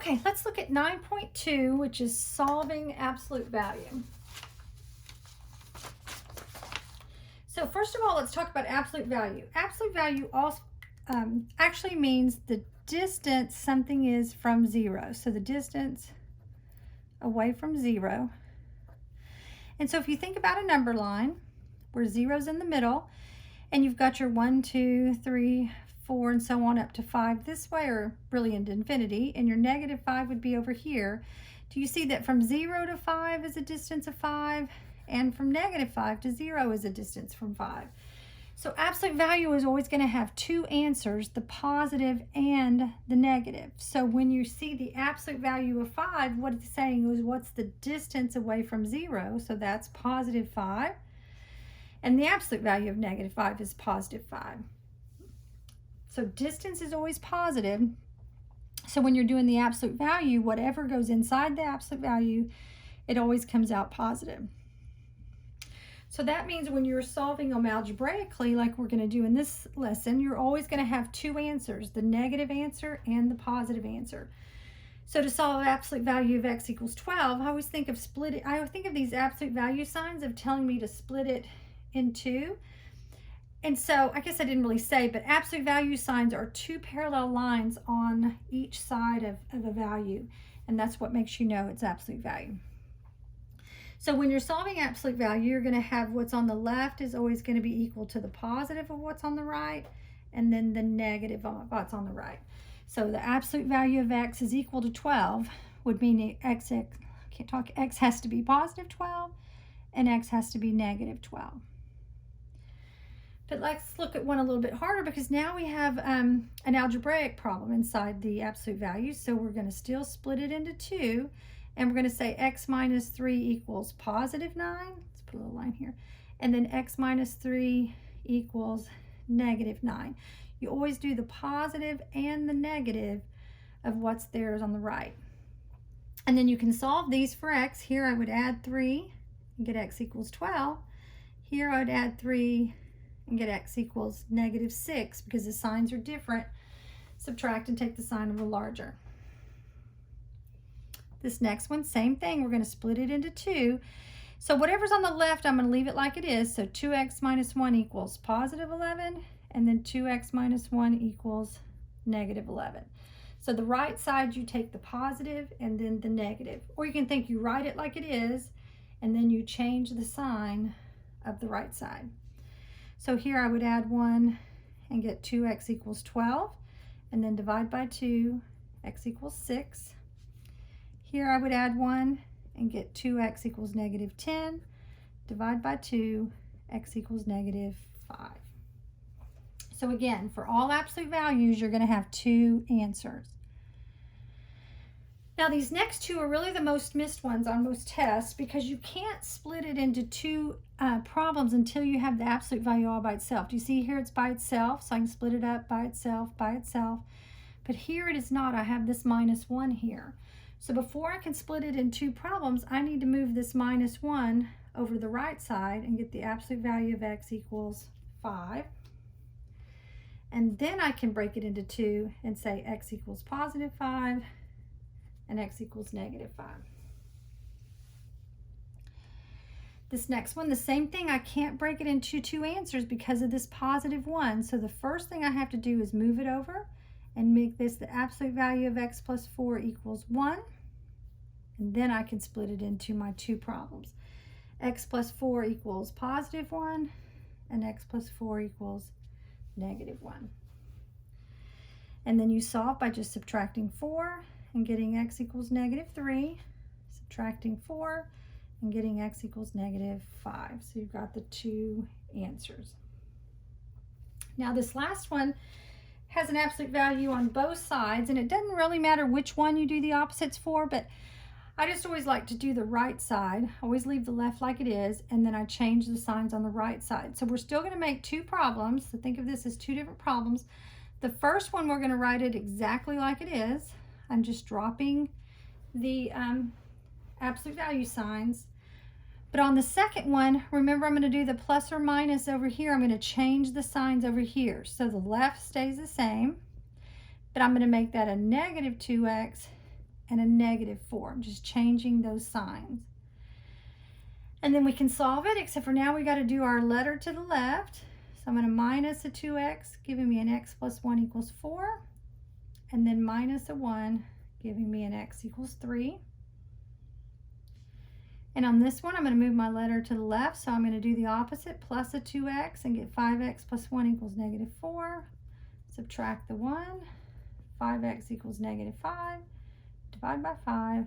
Okay, let's look at 9.2, which is solving absolute value. So first of all, let's talk about absolute value. Absolute value also actually means the distance something is from zero. So the distance away from zero. And so if you think about a number line where zero's in the middle, and you've got your 1, 2, 3, 4, and so on up to 5 this way, or really into infinity, and your -5 would be over here. Do you see that from 0 to 5 is a distance of 5, and from -5 to 0 is a distance from 5? So absolute value is always going to have two answers, the positive and the negative. So when you see the absolute value of 5, what it's saying is what's the distance away from 0? So that's +5. And the absolute value of -5 is +5. So distance is always positive. So when you're doing the absolute value, whatever goes inside the absolute value, it always comes out positive. So that means when you're solving them algebraically, like we're going to do in this lesson, you're always going to have two answers, the negative answer and the positive answer. So to solve absolute value of x equals 12, I always think of these absolute value signs of telling me to split it in two. And so I guess I didn't really say, but absolute value signs are two parallel lines on each side of a value. And that's what makes you know it's absolute value. So when you're solving absolute value, you're going to have what's on the left is always going to be equal to the positive of what's on the right, and then the negative of what's on the right. So the absolute value of x is equal to 12 would mean x has to be +12 and x has to be -12. But let's look at one a little bit harder, because now we have an algebraic problem inside the absolute value. So we're going to still split it into two, and we're going to say x minus 3 equals +9. Let's put a little line here. And then x minus 3 equals -9. You always do the positive and the negative of what's there on the right. And then you can solve these for x. Here I would add 3 and get x equals 12. Here I would add 3 and get x equals -6, because the signs are different. Subtract and take the sign of the larger. This next one, same thing. We're going to split it into two. So whatever's on the left, I'm going to leave it like it is. So 2x minus 1 equals +11, and then 2x minus 1 equals -11. So the right side, you take the positive and then the negative. Or you can think you write it like it is, and then you change the sign of the right side. So here I would add 1 and get 2x equals 12, and then divide by 2, x equals 6. Here I would add 1 and get 2x equals -10, divide by 2, x equals -5. So again, for all absolute values, you're going to have two answers. Now these next two are really the most missed ones on most tests, because you can't split it into two problems until you have the absolute value all by itself. Do you see here it's by itself? So I can split it up by itself, by itself. But here it is not. I have this -1 here. So before I can split it in two problems, I need to move this -1 over to the right side and get the absolute value of x equals 5. And then I can break it into two and say x equals +5 and x equals -5. This next one, the same thing. I can't break it into two answers because of this +1. So the first thing I have to do is move it over and make this the absolute value of x plus 4 equals 1. And then I can split it into my two problems. X plus 4 equals +1, and x plus 4 equals -1. And then you solve by just subtracting 4 and getting x equals -3, subtracting 4 and getting x equals -5. So you've got the two answers. Now this last one has an absolute value on both sides, and it doesn't really matter which one you do the opposites for, but I just always like to do the right side. Always leave the left like it is, and then I change the signs on the right side. So we're still going to make two problems. So think of this as two different problems. The first one, we're going to write it exactly like it is. I'm just dropping the absolute value signs. But on the second one, remember I'm going to do the plus or minus over here. I'm going to change the signs over here. So the left stays the same, but I'm going to make that a -2x and a negative 4. I'm just changing those signs. And then we can solve it, except for now we got to do our letter to the left. So I'm going to minus a 2x, giving me an x plus 1 equals 4. And then minus a 1, giving me an x equals 3. And on this one, I'm going to move my letter to the left. So I'm going to do the opposite, plus a 2x, and get 5x plus 1 equals negative 4. Subtract the 1. 5x equals negative 5. Divide by 5.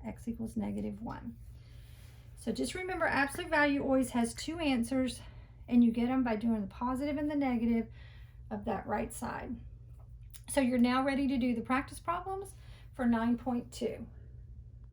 X equals negative 1. So just remember, absolute value always has two answers, and you get them by doing the positive and the negative of that right side. So you're now ready to do the practice problems for 9.2.